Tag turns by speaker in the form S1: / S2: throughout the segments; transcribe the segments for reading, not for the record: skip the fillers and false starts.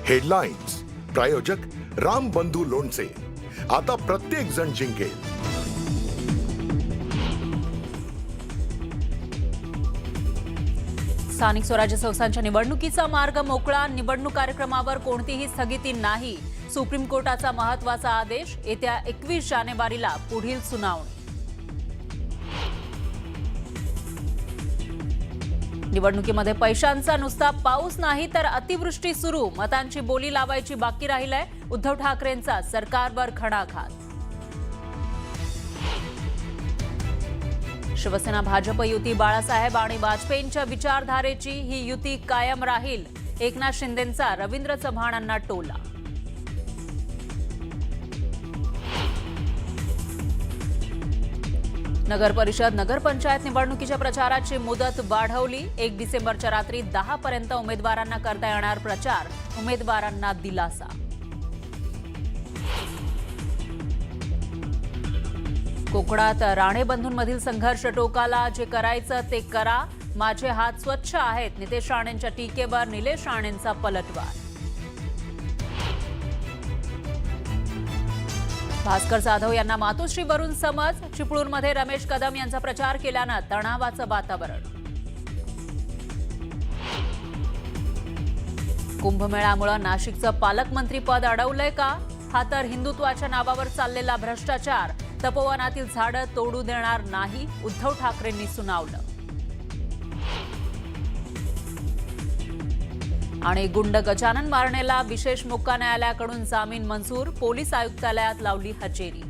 S1: Headlines प्रायोजक राम बंधू लोणचे. आता प्रत्येक जण जिंकेल.
S2: स्थानिक स्वराज्य संस्थांच्या निवडणुकीचा मार्ग मोकळा. निवडणूक कार्यक्रमावर कोणतीही स्थगिती नाही. सुप्रीम कोर्टाचा महत्त्वाचा आदेश. येत्या 21 जानेवारीला पुढील सुनावणी. निवडणुकीमध्ये पैशांचा नुसता पाऊस नाही तर अतिवृष्टी सुरू. मतांची बोली लावायची बाकी राहिलंय. उद्धव ठाकरेंचा सरकारवर खडाघात. शिवसेना भाजप युती बाळासाहेब आणि वाजपेयींच्या विचारधारेची ही युती कायम राहील. एकनाथ शिंदेंचा रवींद्र चव्हाणांना टोला. नगर परिषद नगरपंचायत निवडणुकीच्या प्रचाराची मुदत वाढवली. 1 डिसेंबरच्या रात्री 10 पर्यंत उमेदवारांना करता येणार प्रचार. उमेदवारांना दिलासा. कोकणात राणे बंधूंमधील संघर्ष टोकाला. जे करायचं ते करा. माझे हात स्वच्छ आहेत. नितेश राणेंच्या टीकेवर निलेश राणेंचा पलटवार. भास्कर जाधव यांना मातोश्रीवरून समज. चिपळूणमध्ये रमेश कदम यांचा प्रचार केल्यानं तणावाचं वातावरण. कुंभमेळ्यामुळे नाशिकचं पालकमंत्रीपद अडवलंय का? हा तर हिंदुत्वाच्या नावावर चाललेला भ्रष्टाचार. तपोवनातील झाडं तोडू देणार नाही. उद्धव ठाकरेंनी सुनावलं. आणि गुंड गजानन मारणेला विशेष मोक्का न्यायालयाकडून जामीन मंजूर. पोलीस आयुक्तालयात लावली हजेरी.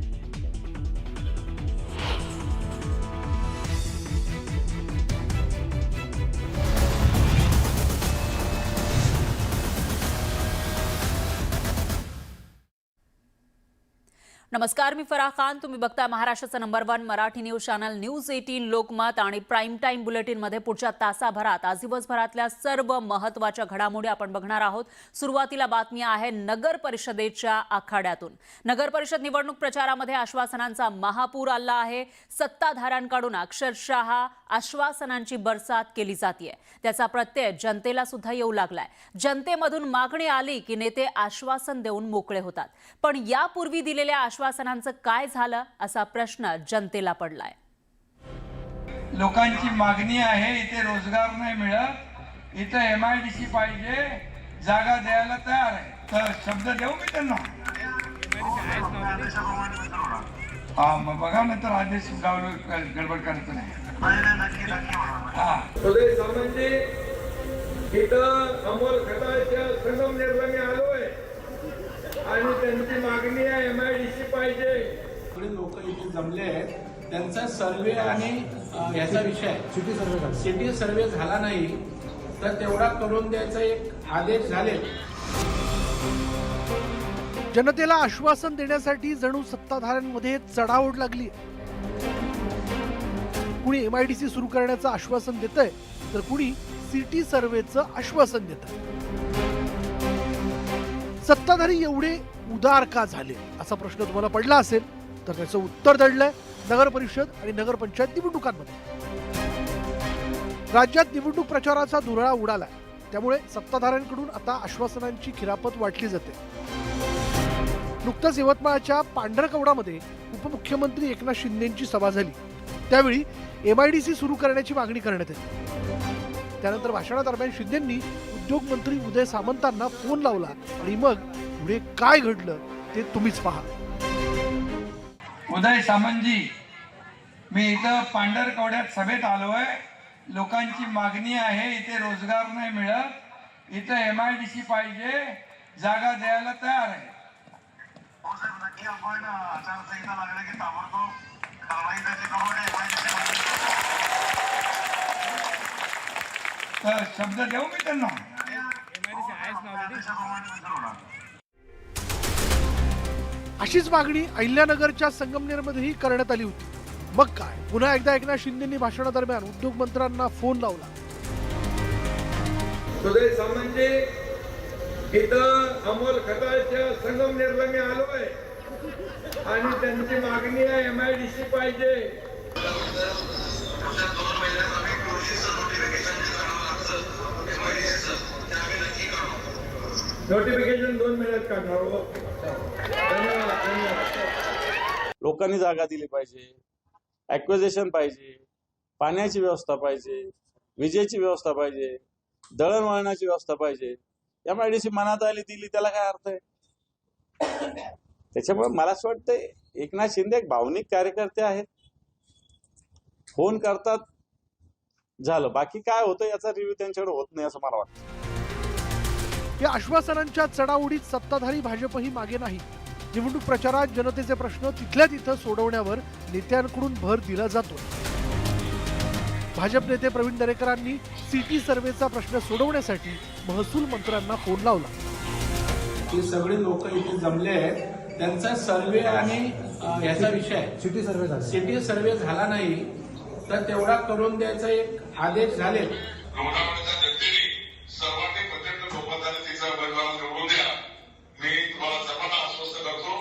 S2: नमस्कार, मी फराह खान. तुम्ही बघताय महाराष्ट्राचा number 1 Marathi news channel news 18 Lokmat. आणि प्राईम टाईम बुलेटिन मध्ये पुढच्या तासाभरात आज दिवसभरातल्या सर्व महत्त्वाच्या घडामोडी आपण बघणार आहोत. सुरुवातीला बातमी आहे नगर परिषदेच्या आखाड्यातून. नगर परिषद निवडणूक प्रचारामध्ये आश्वासनांचा महापूर आला आहे. सत्ताधाऱ्यांकडून अक्षरशः आश्वासनांची बरसात केली जाते. त्याचा प्रत्यय जनतेला सुद्धा येऊ लागलाय. जनतेमधून मागणी आली की नेते आश्वासन देऊन मोकळे होतात. पण यापूर्वी दिलेल्या आश्वासनांचं काय झालं असा प्रश्न जनतेला पडलाय.
S3: लोकांची मागणी आहे. इथे रोजगार नाही मिळत. इथे MIDC पाहिजे. जागा द्यायला तयार आहे. तर शब्द देऊ मी त्यांना. हा मग बघा ना तर आदेश गडबड करायचं नाही.
S4: सामंजी इथं अमोल खताळच्या संगमनेरला मी आलोय आणि त्यांची मागणी आहे MIDC पाहिजे.
S5: लोक इथे जमले आहेत. त्यांचा सर्वे आणि ह्याचा विषय सिटी सर्वे झाला नाही तर तेवढा करून द्यायचा एक आदेश झाले.
S6: जनतेला आश्वासन देण्यासाठी जणू सत्ताधाऱ्यांमध्ये चढाओढ लागली. कुणी MIDC सुरू करण्याचं आश्वासन देतंय तर कुणी सिटी सर्वेचं आश्वासन देतंय. सत्ताधारी एवढे उदार का झाले असा प्रश्न तुम्हाला पडला असेल तर त्याचं उत्तर दडलंय नगर परिषद आणि नगरपंचायत निवडणुकांमध्ये. राज्यात निवडणूक प्रचाराचा धुरळा उडालाय. त्यामुळे सत्ताधाऱ्यांकडून आता आश्वासनांची खिरापत वाटली जाते. नुकताच यवतमाळच्या पांढरकवडामध्ये उपमुख्यमंत्री एकनाथ शिंदेंची सभा झाली. त्यावेळी MIDC सुरू करण्याची मागणी करण्यात आली. त्यानंतर भाषणादरम्यान शिंदेंनी उद्योगमंत्री उदय सामंतांना फोन लावला आणि मग पुढे काय घडलं ते तुम्हीच पहा.
S3: उदय सामंतजी, मी इथं पांढरकवड्यात सभेत आलोय. लोकांची मागणी आहे. इथे रोजगार नाही मिळत. इथं MIDC पाहिजे. जागा द्यायला तयार आहे.
S7: नक्की आपण आचारसंहिता लागली की ताबडतोब कारवाई त्याची करून
S3: तर शब्द देऊ मी त्यांना.
S6: अशीच मागणी अहिल्यानगरच्या संगमनेरमध्येही करण्यात आली होती. मग काय, पुन्हा एकदा एकनाथ शिंदेंनी भाषणादरम्यान उद्योगमंत्र्यांना फोन लावला.
S4: उदय सामंजी इथं अमोल खताळच्या संगमनेरला मी आलोय आणि त्यांची मागणी आहे MIDC पाहिजे. नोटिफिकेशन 2 महिन्यात काढणार हो. धन्यवाद.
S8: लोकांनी जागा दिली पाहिजे, ॲक्विजिशन पाहिजे, पाण्याची व्यवस्था पाहिजे, विजेची व्यवस्था पाहिजे, दळणवळणाची व्यवस्था पाहिजे. MIDC मनात आली दिली त्याला काय अर्थ आहे? त्याच्यामुळे मला असं वाटतंय एकनाथ शिंदे एक भावनिक कार्यकर्ते आहेत, फोन करतात झालं, बाकी काय होतं याचा रिव्ह्यू त्यांच्याकडे होत नाही असं मला वाटतं.
S6: या आश्वासनांच्या चढाओढीत सत्ताधारी भाजपही मागे नाही. निवडणूक प्रचारात जनतेचे प्रश्न तिथल्या तिथं सोडवण्यावर नेत्यांकडून भर दिला जातो. भाजप नेते प्रवीण दरेकरांनी सिटी सर्व्हेचा प्रश्न सोडवण्यासाठी महसूल मंत्र्यांना फोन लावला.
S5: ही सगळी लोक इथे जमले आहेत, त्यांचा सर्वे आणि ह्याचा विषय सिटी सर्वे झाला नाही तर तेवढा करून द्यायचा एक आदेश झाले.
S7: लोणावळ्याच्या जनतेने सर्वांनी प्रचंड बहुमताने तिचा उमेदवार निवडून द्या. मी तुम्हाला सर्वांना आश्वस्त करतो,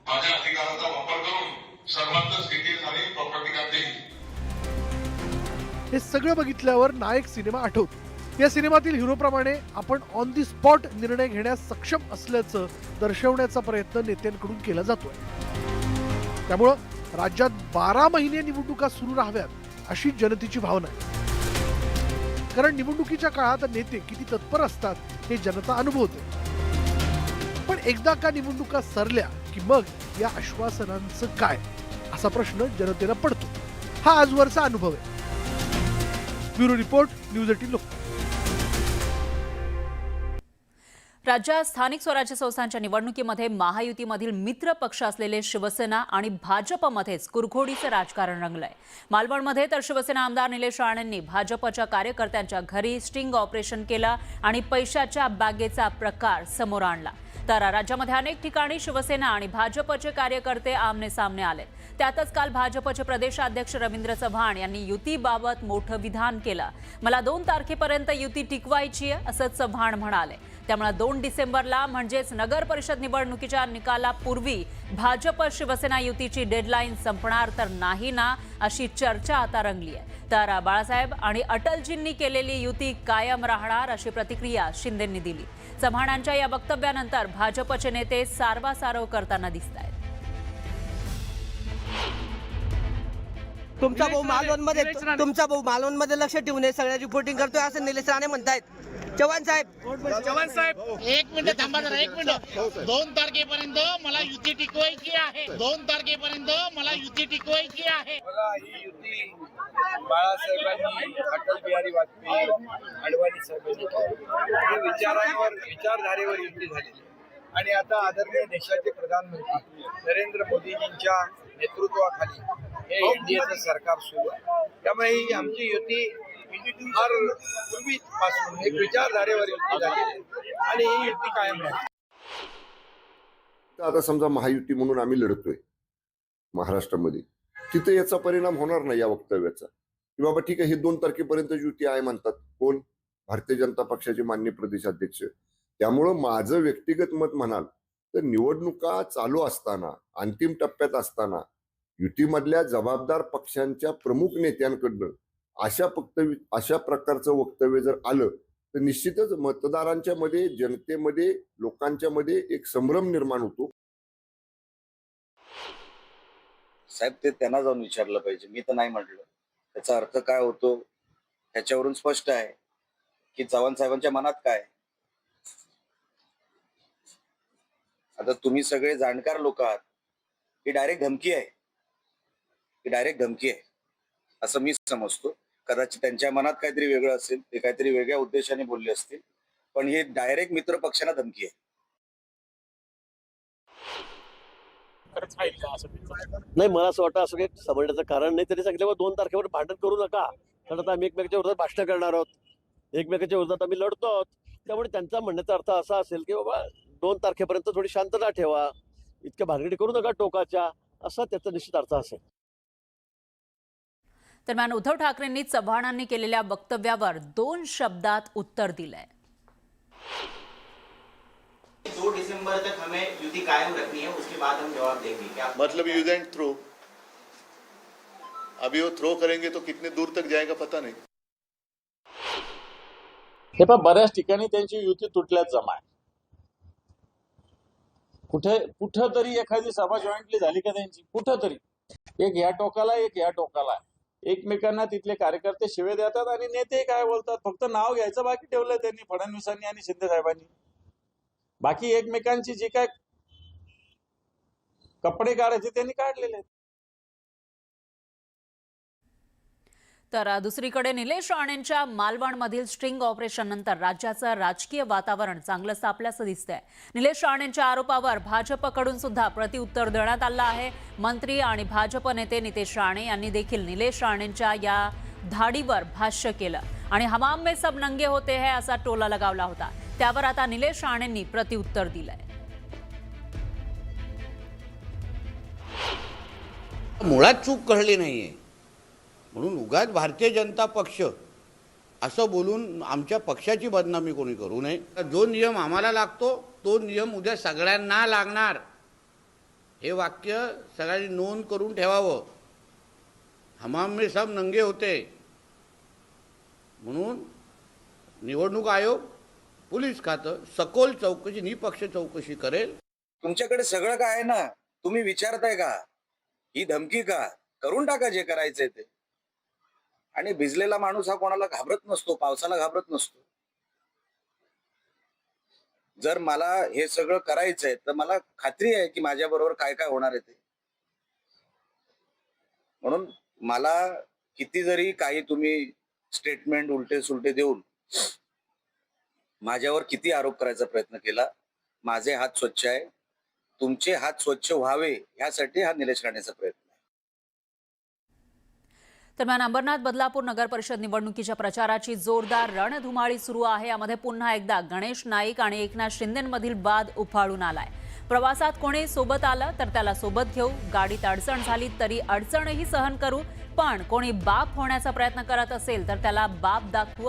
S7: माझ्या अधिकाराचा वापर करून सर्वांचं सिटीज आणि प्रॉपर्टी कार्ड देईल.
S6: हे सगळं बघितल्यावर नायक सिनेमा आठवतो. या सिनेमातील हिरोप्रमाणे आपण ऑन दी स्पॉट निर्णय घेण्यास सक्षम असल्याचं दर्शवण्याचा प्रयत्न नेत्यांकडून केला जातोय. त्यामुळं राज्यात 12 महिने निवडणुका सुरू राहाव्यात अशी जनतेची भावना आहे. कारण निवडणुकीच्या काळात नेते किती तत्पर असतात हे जनता अनुभवते. पण एकदा का निवडणुका सरल्या की मग या आश्वासनांचं काय असा प्रश्न जनतेला पडतो. हा आजवरचा अनुभव आहे. ब्युरो रिपोर्ट, न्यूज 18 लोक.
S2: राज्यात स्थानिक स्वराज्य संस्थांच्या निवडणुकीमध्ये महायुतीमधील मित्र पक्ष असलेले शिवसेना आणि भाजपमध्येच कुरघोडीचं राजकारण रंगलंय. मालवणमध्ये तर शिवसेना आमदार निलेश राणेंनी भाजपच्या कार्यकर्त्यांच्या घरी स्टिंग ऑपरेशन केलं आणि पैशाच्या बॅगेचा प्रकार समोर आणला. तर राज्यामध्ये अनेक ठिकाणी शिवसेना आणि भाजपचे कार्यकर्ते आमने सामने आले. त्यातच काल भाजपचे प्रदेशाध्यक्ष रवींद्र चव्हाण यांनी युतीबाबत मोठं विधान केलं. मला 2 तारखेपर्यंत युती टिकवायची आहे असं चव्हाण म्हणाले. त्यामुळे 2 डिसेंबरला म्हणजेच नगर परिषद निवडणुकीच्या निकालापूर्वी भाजप शिवसेना युतीची डेडलाईन संपणार तर नाही ना अशी चर्चा आता रंगली आहे. तर बाळासाहेब आणि अटलजींनी केलेली युती कायम राहणार अशी प्रतिक्रिया शिंदेंनी दिली. चव्हाणांच्या या वक्तव्यानंतर भाजपचे नेते सारवासारव करताना दिसत आहेत.
S9: तुमचा भाऊ मालवणमध्ये लक्ष ठेवून हे सगळ्या रिपोर्टिंग करतोय असं निलेश राणे म्हणतायत. चव्हाण साहेब
S10: एक मिनिट थांबा जरा, एक मिनिट. 2 तारखेपर्यंत मला युती टिकवायची आहे. 2 तारखेपर्यंत मला युती टिकवायची आहे.
S4: बघा, ही युती बाळासाहेबांनी, अटल बिहारी वाजपेयी, अडवाणी साहेबांनी विचारधारेवर युती झालेली आणि आता आदरणीय देशाचे प्रधानमंत्री नरेंद्र मोदीजींच्या नेतृत्वाखाली हे एनडीएचं सरकार सुरू आहे. त्यामुळे ही आमची युती फार पूर्वीपासून एक विचारधारेवर युती झालेली आहे आणि ही युती कायम राहील.
S1: आता समजा महायुती म्हणून आम्ही लढतोय महाराष्ट्रामध्ये, तिथे याचा परिणाम होणार नाही या वक्तव्याचा की बाबा ठीक आहे हे 2 तारखेपर्यंत युती आहे म्हणतात. कोण? भारतीय जनता पक्षाचे माननीय प्रदेशाध्यक्ष. त्यामुळं माझं व्यक्तिगत मत म्हणाल तर निवडणुका चालू असताना, अंतिम टप्प्यात असताना युतीमधल्या जबाबदार पक्षांच्या प्रमुख नेत्यांकडनं अशा प्रकारचं वक्तव्य जर आलं तर निश्चितच मतदारांच्या मध्ये, जनतेमध्ये, लोकांच्या मध्ये एक संभ्रम निर्माण होतो.
S11: साहेब ते त्यांना जाऊन विचारलं पाहिजे, मी तर नाही म्हटलं. त्याचा अर्थ काय होतो ह्याच्यावरून स्पष्ट आहे की चव्हाण साहेबांच्या मनात काय. आता तुम्ही सगळे जाणकार लोक आहात. ही डायरेक्ट धमकी आहे, ही डायरेक्ट धमकी आहे असं मी समजतो. कदाचित त्यांच्या मनात काहीतरी वेगळं असेल, ते काहीतरी वेगळ्या उद्देशाने बोलले असतील, पण ही डायरेक्ट मित्र पक्षांना धमकी आहे.
S12: नाही, मला असं वाटतं असं काही समजण्याचं कारण नाही. त्यांनी सांगितलं 2 तारखेवर भांडण करू नका, कारण आता आम्ही एकमेकाच्या विरोधात भाषण करणार आहोत, एकमेकाच्या विरोधात आम्ही लढतो आहोत. त्यामुळे त्यांचा म्हणण्याचा अर्थ असा असेल की बाबा 2 तारखेपर्यंत थोडी शांतता ठेवा, इतक्या भानगडी करू नका टोकाच्या, असा त्याचा निश्चित अर्थ असेल.
S2: दरम्यान उद्धव ठाकरेंनी चव्हाणांनी केलेल्या वक्तव्यावर 2 शब्दात उत्तर दिलंय.
S9: 2 दिसंबर तक हमें युति कायम रखनी है, उसके बाद हम जवाब देंगे. क्या
S13: मतलब यूज एंड थ्रो? अभी वो थ्रो करेंगे तो कितने दूर तक जाएगा पता नहीं.
S8: हे पण बऱ्याच ठिकाणी त्यांची युती तुटल्याच जमा आहे. कुठं तरी एखादी सभा जॉईंटली झाली का त्यांची? कुठं तरी एक या टोकाला एक या टोकाला, एकमेकांना तिथले कार्यकर्ते शिवे देतात आणि नेते काय बोलतात, फक्त नाव घ्यायचं बाकी ठेवलंय त्यांनी, फडणवीसांनी आणि शिंदे साहेबांनी. बाकी एकमेकांची जे काय कपडे काढायचे त्यांनी काढलेले आहेत.
S2: तर दुसरीकडे निलेश राणेंच्या मालवणमधील स्ट्रिंग ऑपरेशन नंतर राज्याचं राजकीय वातावरण चांगलं तापल्याचं दिसतंय. निलेश राणेंच्या आरोपावर भाजपकडून सुद्धा प्रतिउत्तर देण्यात आलं आहे. मंत्री आणि भाजप नेते नितेश राणे यांनी देखील निलेश राणेंच्या या धाडीवर भाष्य केलं आणि हमाम में सब नंगे होते हैं असा टोला लगावला होता. त्यावर आता निलेश राणेंनी प्रतिउत्तर दिलंय.
S14: मुळात चूक कळली नाहीये म्हणून उगाच भारतीय जनता पक्ष असं बोलून आमच्या पक्षाची बदनामी कोणी करू नये. जो नियम आम्हाला लागतो तो नियम उद्या सगळ्यांना लागणार, हे वाक्य सगळ्यांनी नोंद करून ठेवावं. हमाम में सब नंगे होते म्हणून निवडणूक आयोग, पोलीस खातं सखोल चौकशी, निपक्ष चौकशी करेल.
S11: तुमच्याकडे सगळं काय आहे ना, तुम्ही विचारताय का ही धमकी का? करून टाका जे करायचंय ते. आणि भिजलेला माणूस हा कोणाला घाबरत नसतो, पावसाला घाबरत नसतो. जर मला हे सगळं करायचंय तर मला खात्री आहे की माझ्या बरोबर काय काय होणार आहे ते. म्हणून मला किती जरी काही तुम्ही स्टेटमेंट उलटे सुलटे देऊन माझ्यावर किती आरोप करायचा प्रयत्न केला, माझे हात स्वच्छ आहे. तुमचे हात स्वच्छ व्हावे यासाठी हा निलेश राणेचा प्रयत्न.
S2: दरम्यान अंबरनाथ बदलापूर नगर परिषद निवडणुकीच्या प्रचाराची जोरदार रणधुमाळी सुरू आहे. यामध्ये पुन्हा एकदा गणेश नाईक आणि एकनाथ शिंदेंमधील वाद उफाळून आलाय. प्रवासात कोणी सोबत आलं तर त्याला सोबत घेऊ, गाडीत अडचण झाली तरी अडचणही सहन करू, पण कोणी बाप होण्याचा प्रयत्न करत असेल तर त्याला बाप दाखवू